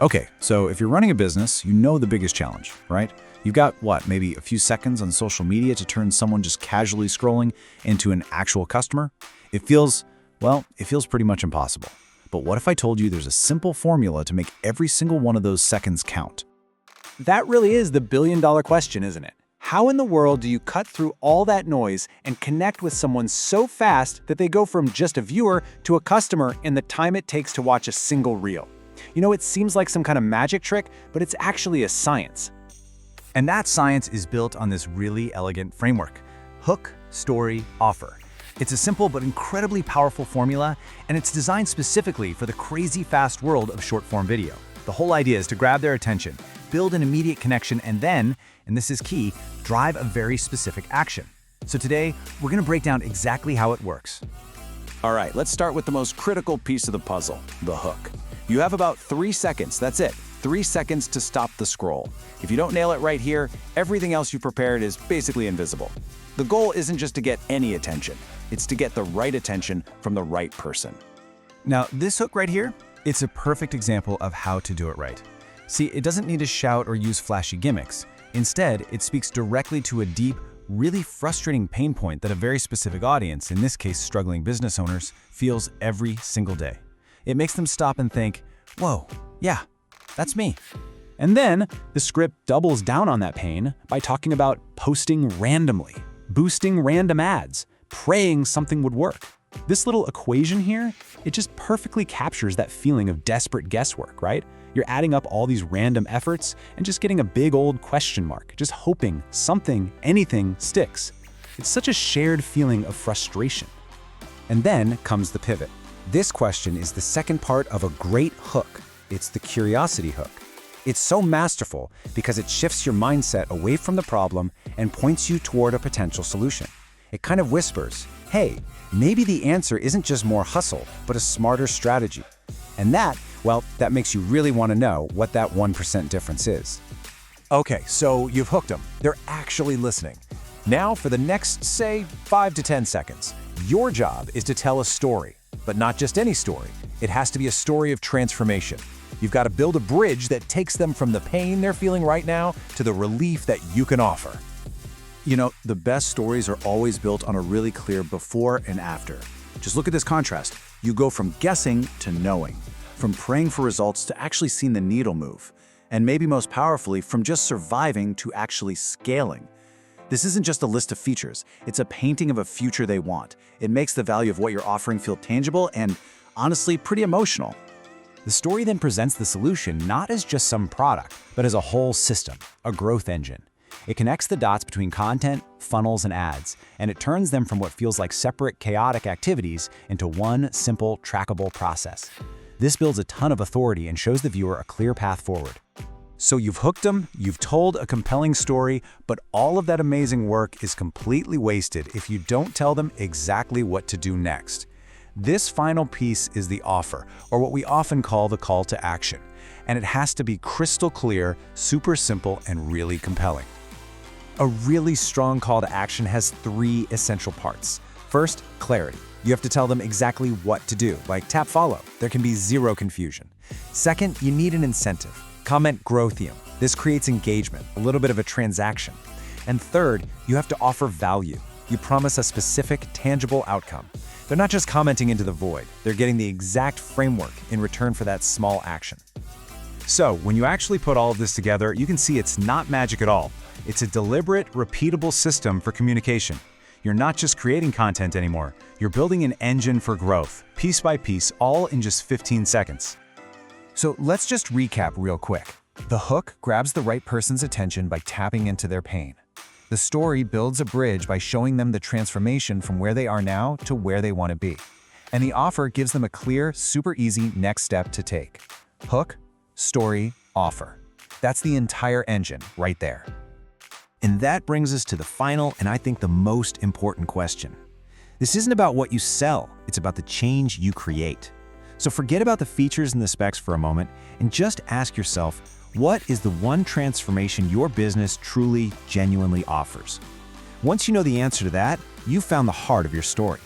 Okay, so if you're running a business, you know the biggest challenge, right? You've got, maybe a few seconds on social media to turn someone just casually scrolling into an actual customer? It feels pretty much impossible. But what if I told you there's a simple formula to make every single one of those seconds count? That really is the billion-dollar question, isn't it? How in the world do you cut through all that noise and connect with someone so fast that they go from just a viewer to a customer in the time it takes to watch a single reel? It seems like some kind of magic trick, but it's actually a science. And that science is built on this really elegant framework: hook, story, offer. It's a simple but incredibly powerful formula, and it's designed specifically for the crazy fast world of short-form video. The whole idea is to grab their attention, build an immediate connection, and then, and this is key, drive a very specific action. So today, we're going to break down exactly how it works. All right, let's start with the most critical piece of the puzzle, the hook. You have about 3 seconds, that's it. 3 seconds to stop the scroll. If you don't nail it right here, everything else you prepared is basically invisible. The goal isn't just to get any attention, it's to get the right attention from the right person. Now, this hook right here, it's a perfect example of how to do it right. See, it doesn't need to shout or use flashy gimmicks. Instead, it speaks directly to a deep, really frustrating pain point that a very specific audience, in this case struggling business owners, feels every single day. It makes them stop and think, whoa, yeah, that's me. And then the script doubles down on that pain by talking about posting randomly, boosting random ads, praying something would work. This little equation here, it just perfectly captures that feeling of desperate guesswork, right? You're adding up all these random efforts and just getting a big old question mark, just hoping something, anything sticks. It's such a shared feeling of frustration. And then comes the pivot. This question is the second part of a great hook. It's the curiosity hook. It's so masterful because it shifts your mindset away from the problem and points you toward a potential solution. It kind of whispers, hey, maybe the answer isn't just more hustle, but a smarter strategy. And that makes you really want to know what that 1% difference is. Okay, so you've hooked them. They're actually listening. Now for the next, say, 5 to 10 seconds, your job is to tell a story. But not just any story. It has to be a story of transformation. You've got to build a bridge that takes them from the pain they're feeling right now to the relief that you can offer. The best stories are always built on a really clear before and after. Just look at this contrast. You go from guessing to knowing, from praying for results to actually seeing the needle move, and maybe most powerfully, from just surviving to actually scaling. This isn't just a list of features, it's a painting of a future they want. It makes the value of what you're offering feel tangible and, honestly, pretty emotional. The story then presents the solution not as just some product, but as a whole system, a growth engine. It connects the dots between content, funnels, and ads, and it turns them from what feels like separate, chaotic activities into one simple, trackable process. This builds a ton of authority and shows the viewer a clear path forward. So you've hooked them, you've told a compelling story, but all of that amazing work is completely wasted if you don't tell them exactly what to do next. This final piece is the offer, or what we often call the call to action, and it has to be crystal clear, super simple, and really compelling. A really strong call to action has 3 essential parts. First, clarity. You have to tell them exactly what to do, like tap follow. There can be zero confusion. Second, you need an incentive. Comment growthium. This creates engagement, a little bit of a transaction. And third, you have to offer value. You promise a specific, tangible outcome. They're not just commenting into the void. They're getting the exact framework in return for that small action. So, when you actually put all of this together, you can see it's not magic at all. It's a deliberate, repeatable system for communication. You're not just creating content anymore. You're building an engine for growth, piece by piece, all in just 15 seconds. So let's just recap real quick. The hook grabs the right person's attention by tapping into their pain. The story builds a bridge by showing them the transformation from where they are now to where they want to be. And the offer gives them a clear, super easy next step to take. Hook, story, offer. That's the entire engine right there. And that brings us to the final and I think the most important question. This isn't about what you sell, it's about the change you create. So forget about the features and the specs for a moment and just ask yourself, what is the one transformation your business truly, genuinely offers? Once you know the answer to that, you've found the heart of your story.